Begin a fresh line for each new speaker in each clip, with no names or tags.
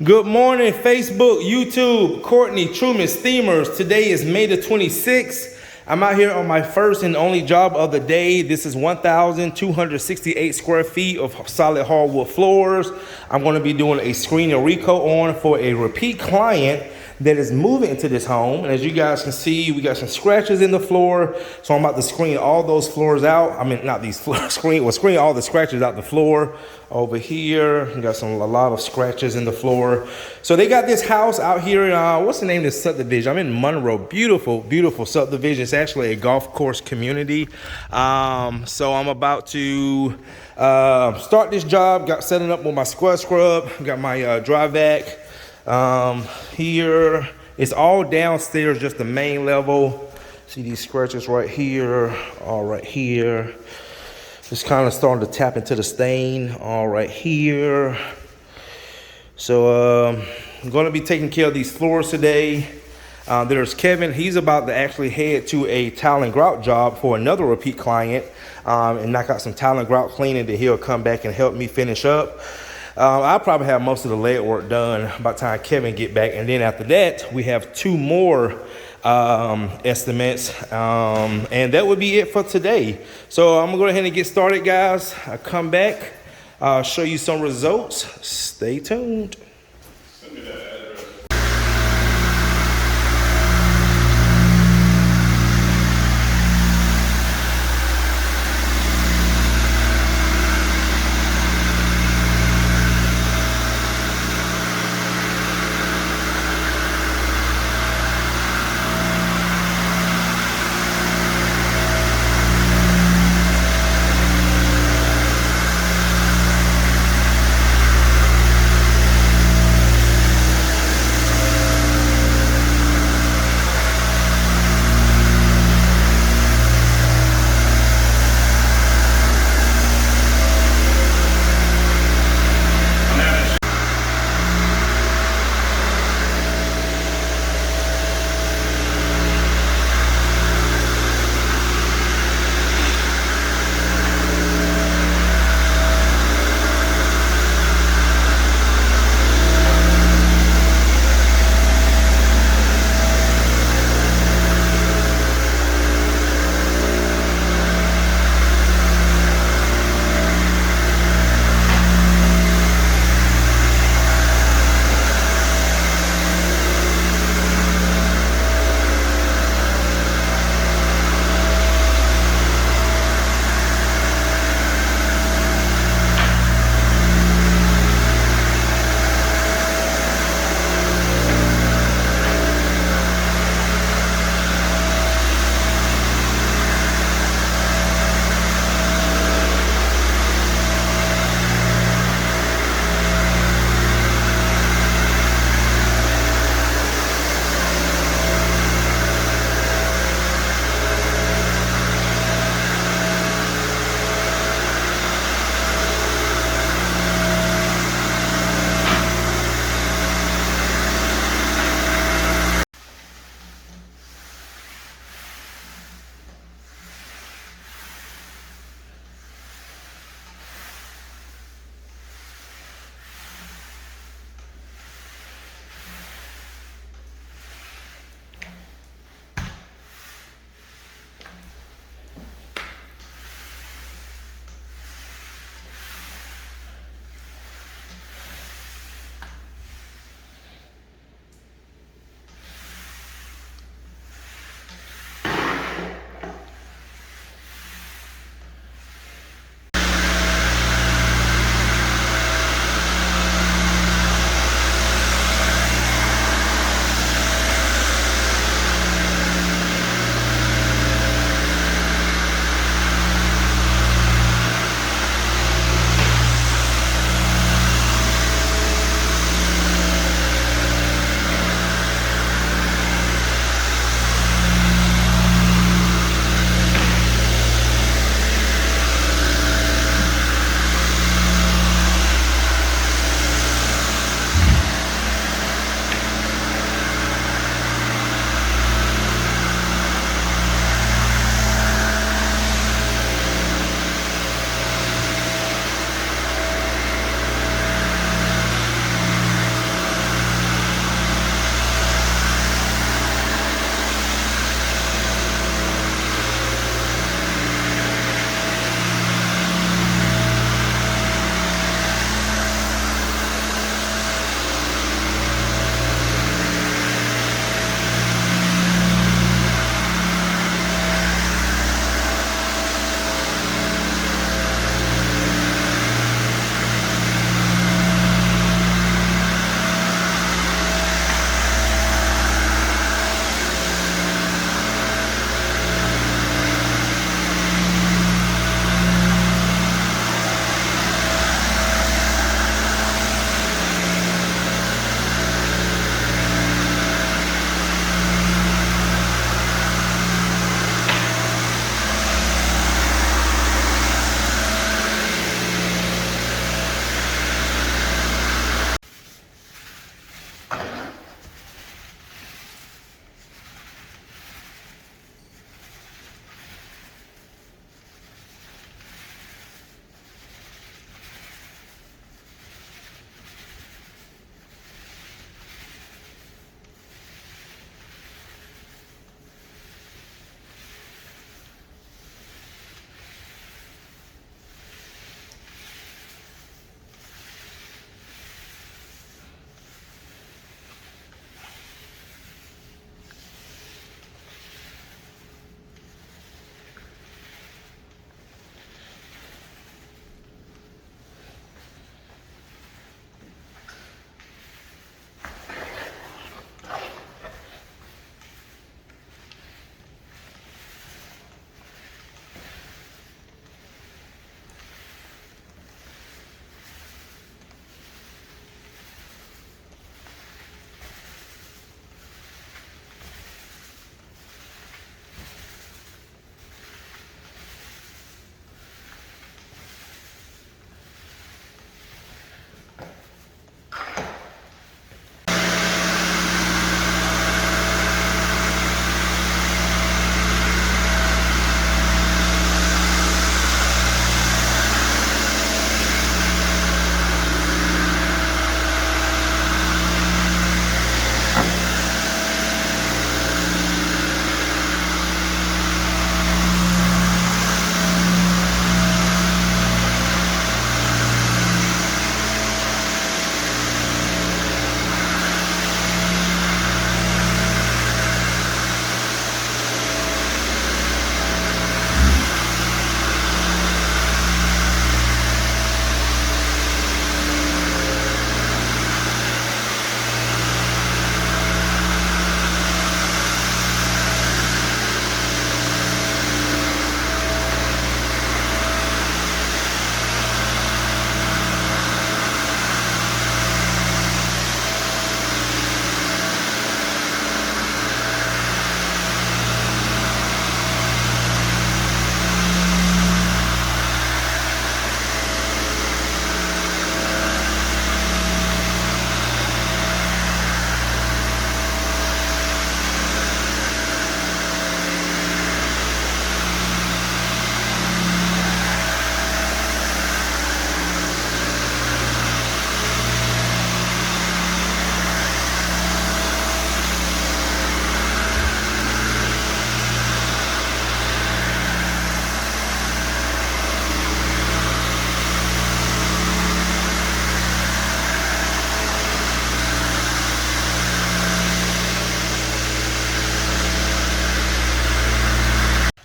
Good morning, Facebook, YouTube, Courtney, Truman, Steemers. Today is May the 26th. I'm out here on my first and only job of the day. This is 1,268 square feet of solid hardwood floors. I'm going to be doing a screen and recoat on for a repeat client that is moving into this home. And as you guys can see, we got some scratches in the floor. So I'm about to screen all those floors out. I mean, not these floors, screen all the scratches out the floor. Over here, we got a lot of scratches in the floor. So they got this house out here in, what's the name of this subdivision? I'm in Monroe. Beautiful, beautiful subdivision. It's actually a golf course community. So I'm about to start this job. Got setting up with my square scrub. Got my dry vac. Here it's all downstairs, just the main level. See these scratches right here, all right here. Just kind of starting to tap into the stain, all right here. So I'm going to be taking care of these floors today. There's Kevin. He's about to actually head to a tile and grout job for another repeat client and knock out some tile and grout cleaning that he'll come back and help me finish up. I'll probably have most of the lead work done by the time Kevin get back. And then after that, we have two more estimates. And that would be it for today. So I'm going to go ahead and get started, guys. I'll come back, show you some results. Stay tuned.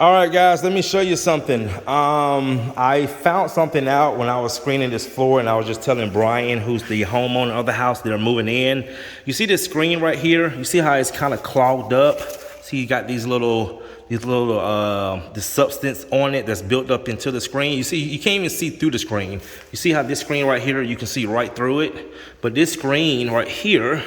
All right, guys, let me show you something. I found something out when I was screening this floor, and I was just telling Brian, who's the homeowner of the house that are moving in. You see this screen right here? You see how it's kind of clogged up? See, you got this substance on it that's built up into the screen. You see, you can't even see through the screen. You see how this screen right here, you can see right through it, but this screen right here,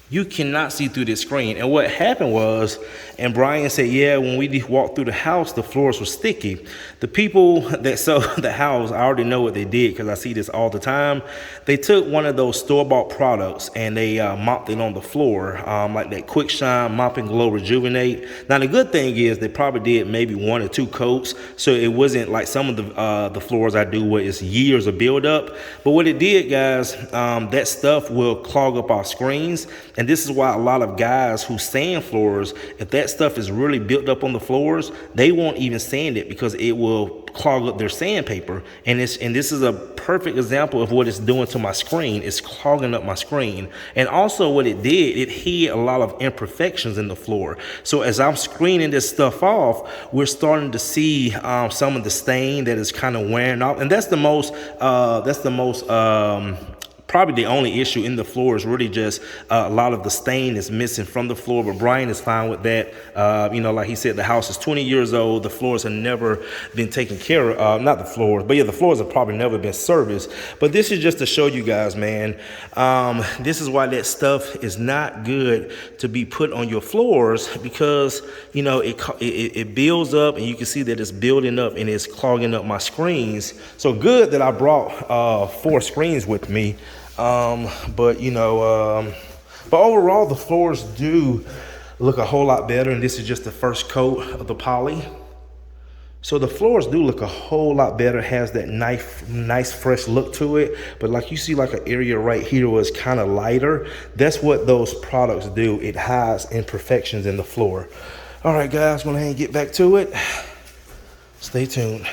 you cannot see through this screen. And what happened was, and Brian said, yeah, when we walked through the house, the floors were sticky. The people that sold the house, I already know what they did because I see this all the time. They took one of those store-bought products and they mopped it on the floor, like that Quick Shine Mop and Glow Rejuvenate. Now, the good thing is they probably did maybe 1 or 2 coats, so it wasn't like some of the floors I do where it's years of buildup. But what it did, guys, that stuff will clog up our screens. And this is why a lot of guys who sand floors, if that stuff is really built up on the floors, they won't even sand it because it will clog up their sandpaper. And this is a perfect example of what it's doing to my screen. It's clogging up my screen. And also what it did, it hid a lot of imperfections in the floor. So as I'm screening this stuff off, we're starting to see some of the stain that is kind of wearing off. And that's the most probably the only issue in the floor is really just a lot of the stain is missing from the floor, but Brian is fine with that. You know, like he said, the house is 20 years old. The floors have never been taken care of. Not the floors, but yeah, the floors have probably never been serviced. But this is just to show you guys, man, this is why that stuff is not good to be put on your floors, because, you know, it builds up and you can see that it's building up and it's clogging up my screens. So good that I brought 4 screens with me. But you know, but overall the floors do look a whole lot better, and this is just the first coat of the poly. So the floors do look a whole lot better, has that nice fresh look to it. But like you see, like an area right here was kind of lighter. That's what those products do. It hides imperfections in the floor. All right, guys, I'm gonna get back to it. Stay tuned.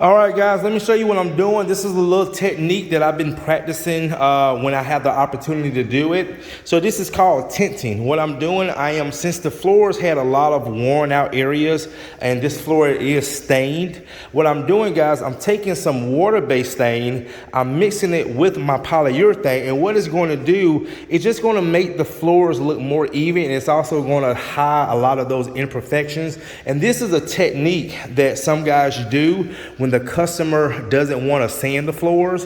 All right, guys, let me show you what I'm doing. This is a little technique that I've been practicing when I have the opportunity to do it. So this is called tinting. What I'm doing, since the floors had a lot of worn out areas and this floor is stained, what I'm doing, guys, I'm taking some water-based stain, I'm mixing it with my polyurethane, and what it's going to do, it's just going to make the floors look more even, and it's also going to hide a lot of those imperfections. And this is a technique that some guys do when the customer doesn't want to sand the floors.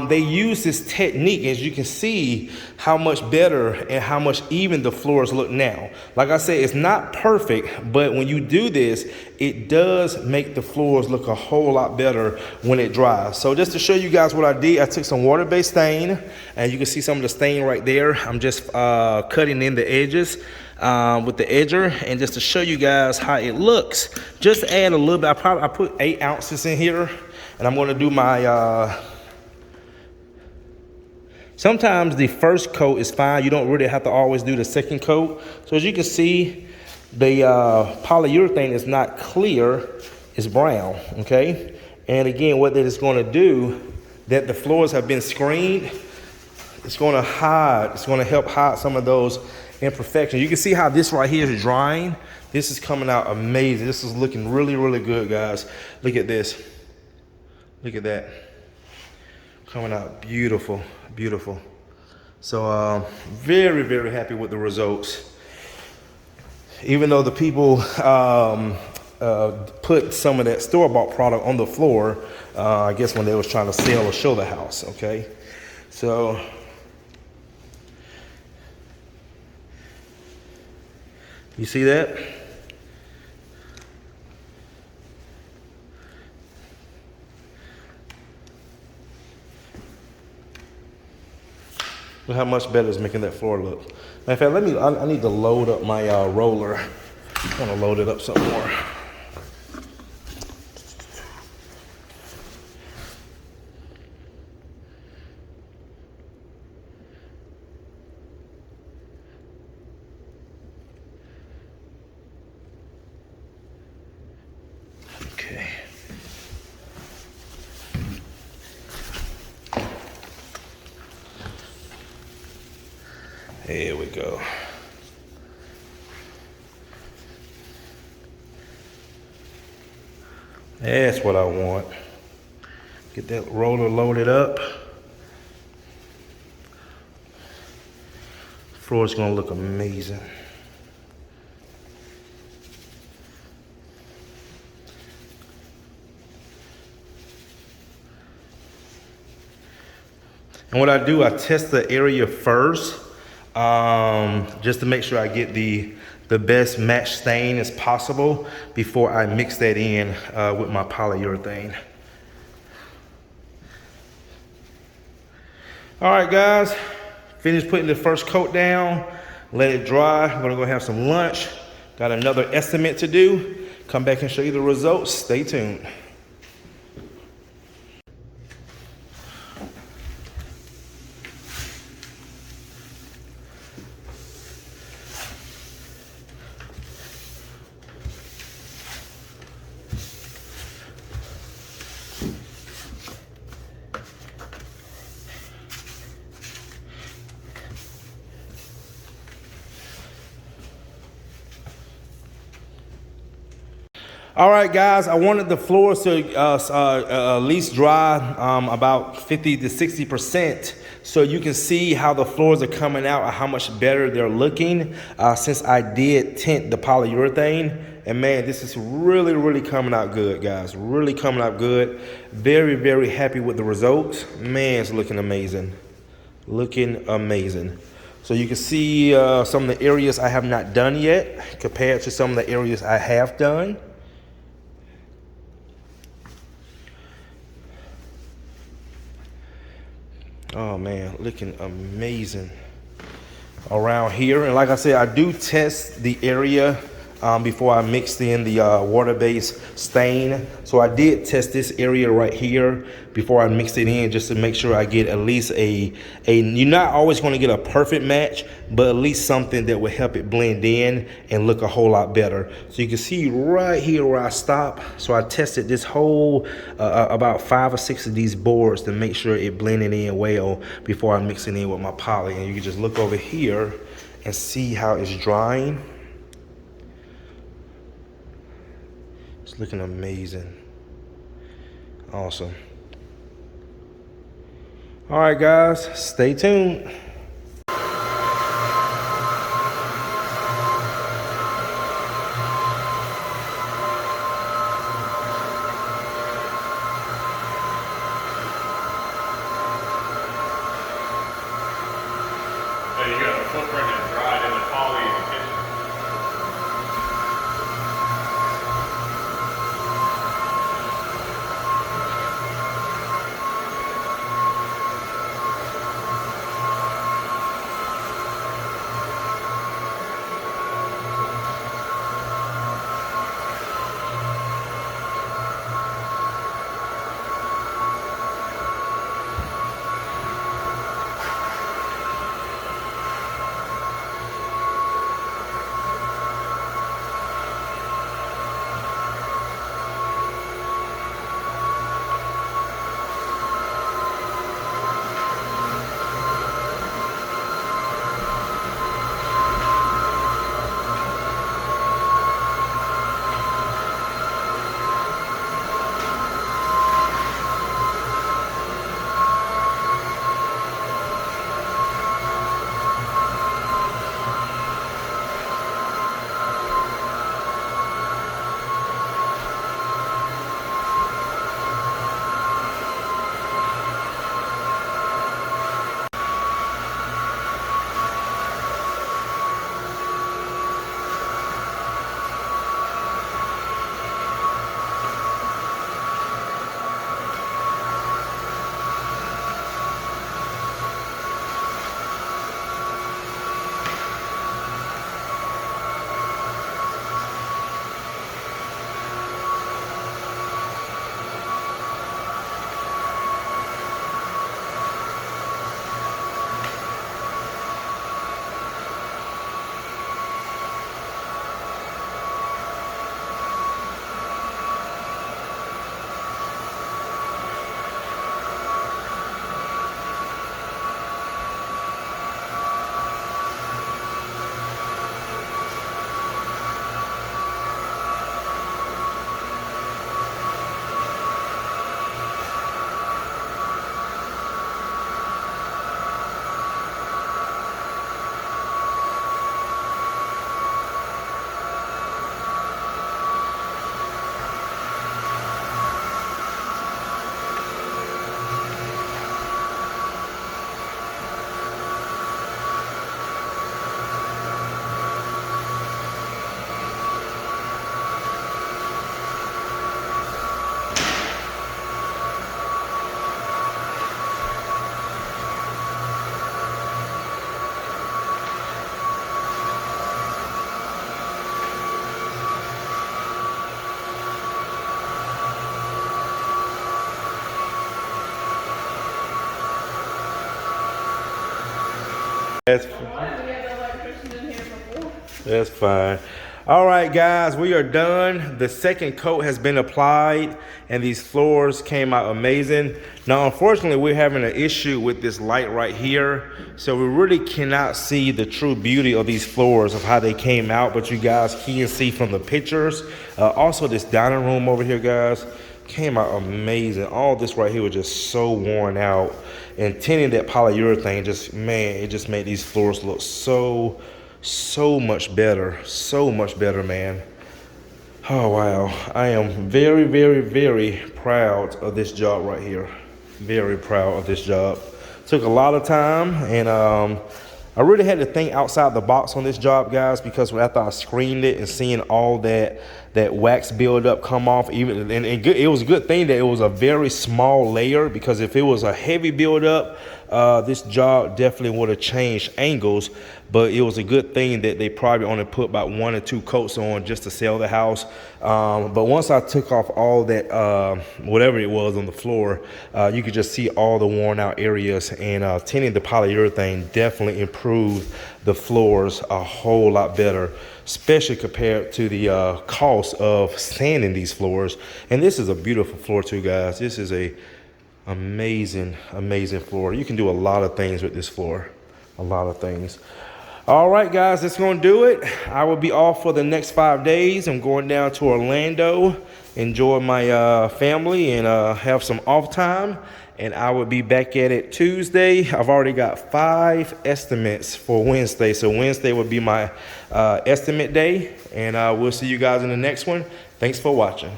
They use this technique. As you can see how much better and how much even the floors look now. Like I said, it's not perfect, but when you do this, it does make the floors look a whole lot better when it dries. So just to show you guys what I did, I took some water-based stain, and you can see some of the stain right there. I'm just cutting in the edges with the edger, and just to show you guys how it looks, just add a little bit. I put 8 ounces in here, and I'm going to do my sometimes the first coat is fine. You don't really have to always do the second coat. So as you can see, the polyurethane is not clear, it's brown, okay? And again, what that is going to do, that the floors have been screened, it's going to help hide some of those imperfection. You can see how this right here is drying. This is coming out amazing. This is looking really, really good, guys. Look at this. Look at that. Coming out beautiful, beautiful. So very, very happy with the results. Even though the people put some of that store-bought product on the floor, I guess when they was trying to sell or show the house, okay? So, you see that? Look how much better it's making that floor look. Matter of fact, I need to load up my roller. I want to load it up some more. Okay. There we go. That's what I want. Get that roller loaded up. Floor's gonna look amazing. And what I do, I test the area first, just to make sure I get the best match stain as possible before I mix that in with my polyurethane. All right, guys, finished putting the first coat down, let it dry. I'm gonna go have some lunch. Got another estimate to do. Come back and show you the results. Stay tuned. All right, guys, I wanted the floors to at least dry about 50 to 60%, so you can see how the floors are coming out and how much better they're looking since I did tint the polyurethane. And man, this is really, really coming out good, guys. Really coming out good. Very, very happy with the results. Man, it's looking amazing. Looking amazing. So you can see some of the areas I have not done yet compared to some of the areas I have done. Oh man, looking amazing around here. And like I said, I do test the area before I mixed in the water-based stain. So I did test this area right here before I mixed it in, just to make sure I get at least you're not always going to get a perfect match, but at least something that will help it blend in and look a whole lot better. So you can see right here where I stop. So I tested this whole about 5 or 6 of these boards to make sure it blended in well before I mix it in with my poly. And you can just look over here and see how it's drying. It's looking amazing. Awesome. All right, guys, stay tuned.
You got the footprint and dried in the poly in the kitchen.
That's
Why did we have the electrician in here before?
That's fine. All right, guys, we are done. The second coat has been applied and these floors came out amazing. Now, unfortunately, we're having an issue with this light right here. So we really cannot see the true beauty of these floors of how they came out, but you guys can see from the pictures. Also, this dining room over here, guys, came out amazing. All this right here was just so worn out. And tinting that polyurethane just, man, it just made these floors look so much better. So much better, man. Oh, wow. I am very, very, very proud of this job right here. Very proud of this job. Took a lot of time, and I really had to think outside the box on this job, guys, because after I screened it and seeing all that wax buildup come off, even it was a good thing that it was a very small layer, because if it was a heavy buildup, this job definitely would have changed angles. But it was a good thing that they probably only put about 1 or 2 coats on just to sell the house. But once I took off all that, whatever it was on the floor, you could just see all the worn out areas, and tinting the polyurethane definitely improved the floors a whole lot better, especially compared to the cost of sanding these floors. And this is a beautiful floor too, guys. This is a amazing floor. You can do a lot of things with this floor, a lot of things. All right, guys, that's gonna do it. I will be off for the next 5 days. I'm going down to Orlando, enjoy my family, and have some off time. And I will be back at it Tuesday. I've already got 5 estimates for Wednesday. So Wednesday will be my estimate day. And we'll see you guys in the next one. Thanks for watching.